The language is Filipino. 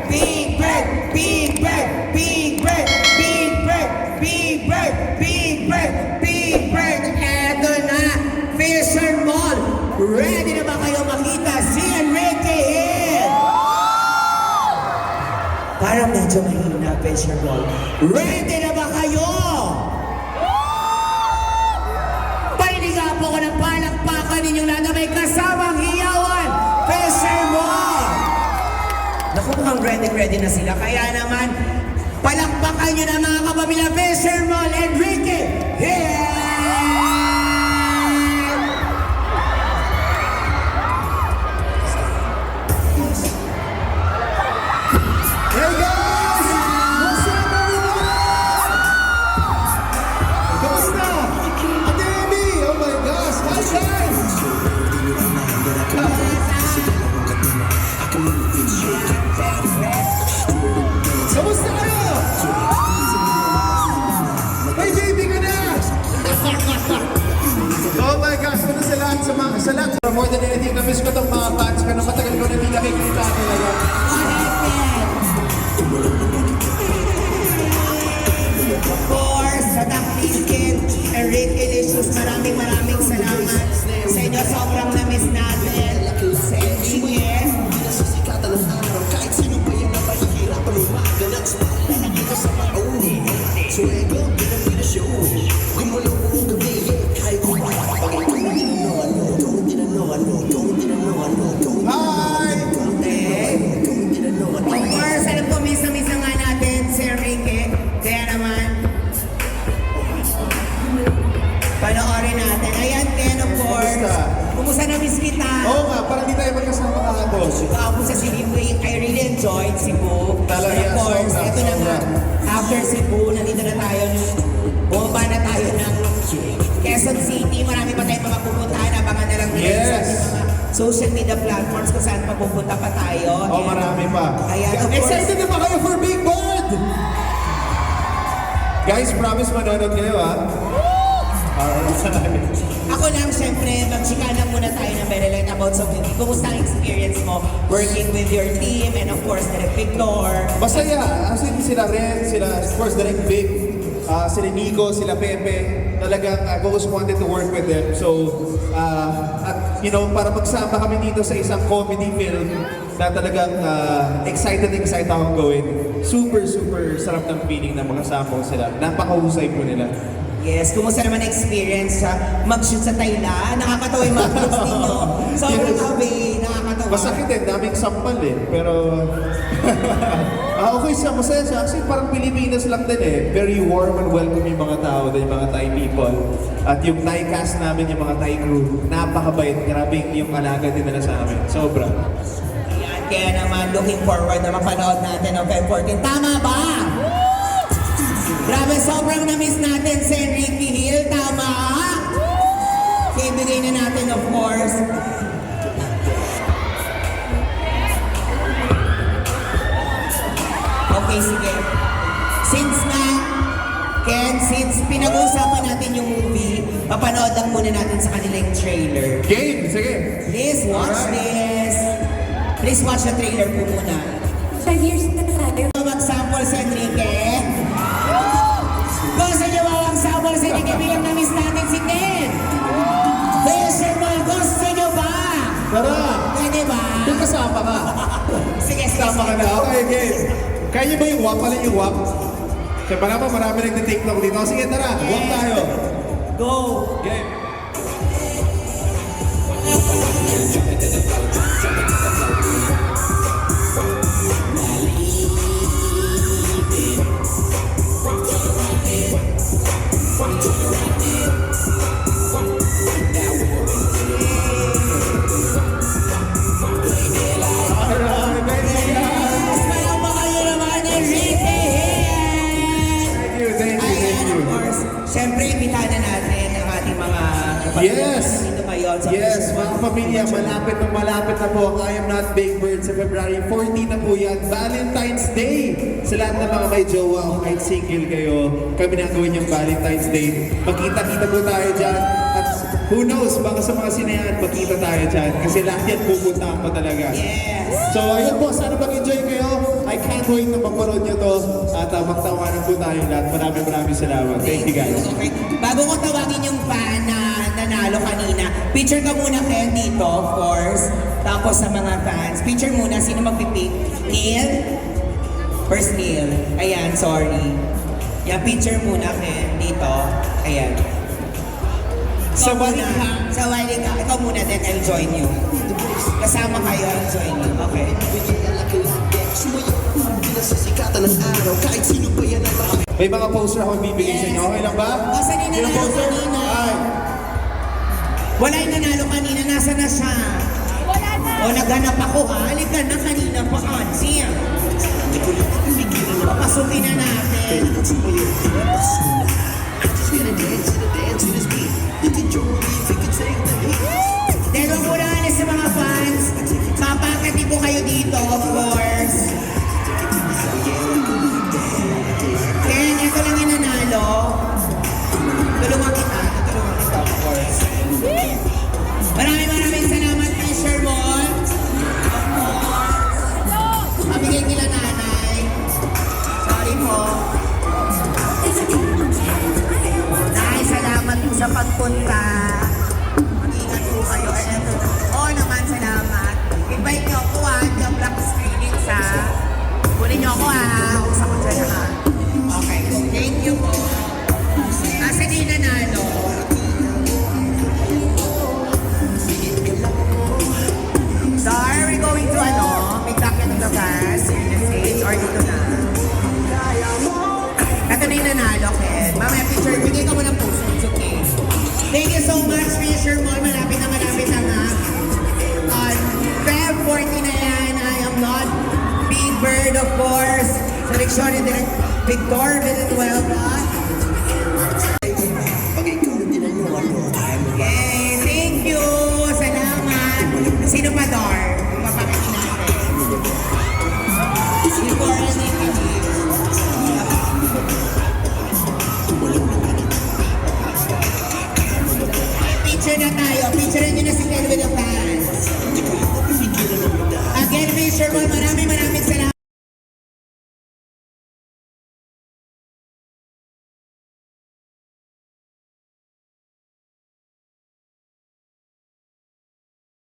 Big bird, big bird, big bird, big bird, big bird, big bird, big bird. Eto na, Fisher Mall. Ready na ba kayo makita si Enrique Hill? Parang medyo mahina, Fisher Mall. Ready na ba kayo? Painiga po ko ng palakpakan ninyong lahat na may kasamang hiyawan, Fisher Mall. Naku, mukhang ready na sila. Kaya naman, palakpakan nyo na mga kapamilya, Fisher Mall, Enrique Hill! Hey guys! What's up everyone? Kamusta? Ate Amy! Oh my gosh! Hi guys! Kamusta kayo? Hey JB ka na! Oh my gosh! Ano sa lahat? Sa lahat? More than anything, na-miss ko itong mga fans ka na matagal ko na hindi nakikita talaga. Of course, sa Dakliskin, Enrique Licious, maraming salamat sa inyo. Sobrang na-miss natin sa Enrique. Hi! Of course, alam ko, miss na nga natin si Enrique. Kaya naman, panoorin natin. Ayan, Ken, of course. Kumusta na miss kita? Oo nga, parang di tayo magkasama kahapon. Ako sa Cebu, I really enjoyed Cebu. Talaga, And of course, sobra, ito na nga. After Cebu, nandito na tayo. Bumaba na tayo ng Quezon City. Marami pa tayong mga pupuntahan. Abangan na lang nila Yes. sa ating mga social media platforms kung saan papupunta pa tayo. Oh, marami pa. Ayan, of course. Excited na ba kayo for Big Bird? Guys, promise manonood kayo ha? Alright. Ako lang, syempre, magchikana muna tayo ng very light about sa movie. Kumusta ang experience mo working with your team and of course, Direk Victor? Masaya. As in, sila Ren, sila, of course, Direk Vic, sila Nico, sila Pepe. Talagang I've always wanted to work with them. So, at you know, para magsama kami dito sa isang comedy film na talagang excited akong gawin. Super sarap ng feeling na makasama ko sila. Napakahusay po nila. Yes, kumusta naman experience sa mag-shoot sa Thailand? Nakakatawa yung mga clips ninyo. Sobrang away, nakakatawa. Masakit eh, daming sampal eh. Pero, okay siya, masaya siya. Actually, parang Pilipinas lang din eh. Very warm and welcome yung mga tao, yung mga Thai people. At yung Thai cast namin, yung mga Thai crew, napakabait. Grabe yung alaga din nila sa amin. Sobra. Ayan, kaya naman, looking forward na mapanood natin ng Feb 14. Tama ba? Grabe, sobrang na-miss natin si Enrique Hill. Tama? Ibigay na natin, of course. Okay, sige. Since pinag-uusapan natin yung movie, papanood lang muna natin sa kanilang trailer. Game! Sige! Please watch this. Please watch the trailer po muna. 5 years na tayo. Mag-sample si Enrique. Gusto niyo ba mag-sample si Enrique bilang na-miss natin si Ken? Fisher Mall, gusto niyo ba? Tara! Pwede ba? Kung kasama ka. Sige. Kasama ka na. Okay, game. Kaya niyo ba yung WAP? Alin yung WAP? Siyempre naman, marami nag-take na dito. Sige, tara. WAP tayo. Go! Game. Siyempre, imbitahan na natin ang ating mga Yes! dito ngayon sa Yes, Fisher mga Mall. kapamilya, malapit na po ang I Am Not Big Bird sa February 14 na po yan. Valentine's Day! Sa lahat ng mga may jowa o kahit single kayo, kami na gawin yung Valentine's Day. Magkita-kita po tayo dyan. At who knows, baka sa mga sinehan, magkita tayo dyan. Kasi lahat yan pupuntahan ko talaga. Yes! So, ayun po, sana mag-enjoy kayo. I point na mapanood nyo to at magtawanan po tayong lahat. Maraming salamat. Thank you guys. Okay. Bago ko tawagin yung fan na nanalo kanina, picture ka muna Ken dito, of course. Tapos sa mga fans, picture muna. Sino magpipick? Neil? First Neil. Ayan, sorry. Yan, picture muna Ken dito. Ayan. Sa balik ha? Sa balik ha. Ikaw muna, then I'll join you. Kasama kayo, I'll join you. Okay. May mga poster ako bibigay sa inyo. Okay lang ba? O, saan yung Yung nanalo poster? kanina? Ay. Wala yung nanalo kanina. Nasa na siya? Wala na. O, naghanap ako ha. Halika na kanina pa. Siya. Papasukin na natin. Dahil wag muna alis sa mga fans. Mapakati po kayo dito, of course. Ken, ito lang yung nanalo. Tulungan kita, of course. Maraming salamat, Fisher Mall. Of course. Mabigay kila nanay. Sorry po. Nay, salamat po sa pagpunta. Mag-ingat po kayo. Oo naman, salamat. Invite niyo ako the black screenings ha. Kunin niyo ako Usap ko dyan ha. Okay, thank you po. Nasa di nanalo. So, are we going to pick up of the fans in the stage or dito na? Ito na yung nanalo, Ken. Mamaya picture, bigay ka mo ng post. It's okay. Thank you so much, Fisher Mall. Malapit na nga. On Feb 14 na yan, I am not Big Bird, of course. Seleksyon ni Direk Victor Villanueva. Yay, thank you. Salamat. Sino pa, Dar? Papakita natin. Before Enrique. Picture na tayo. Picture nyo na si Ken with the fans. Again, Fisher Mall, maraming salamat.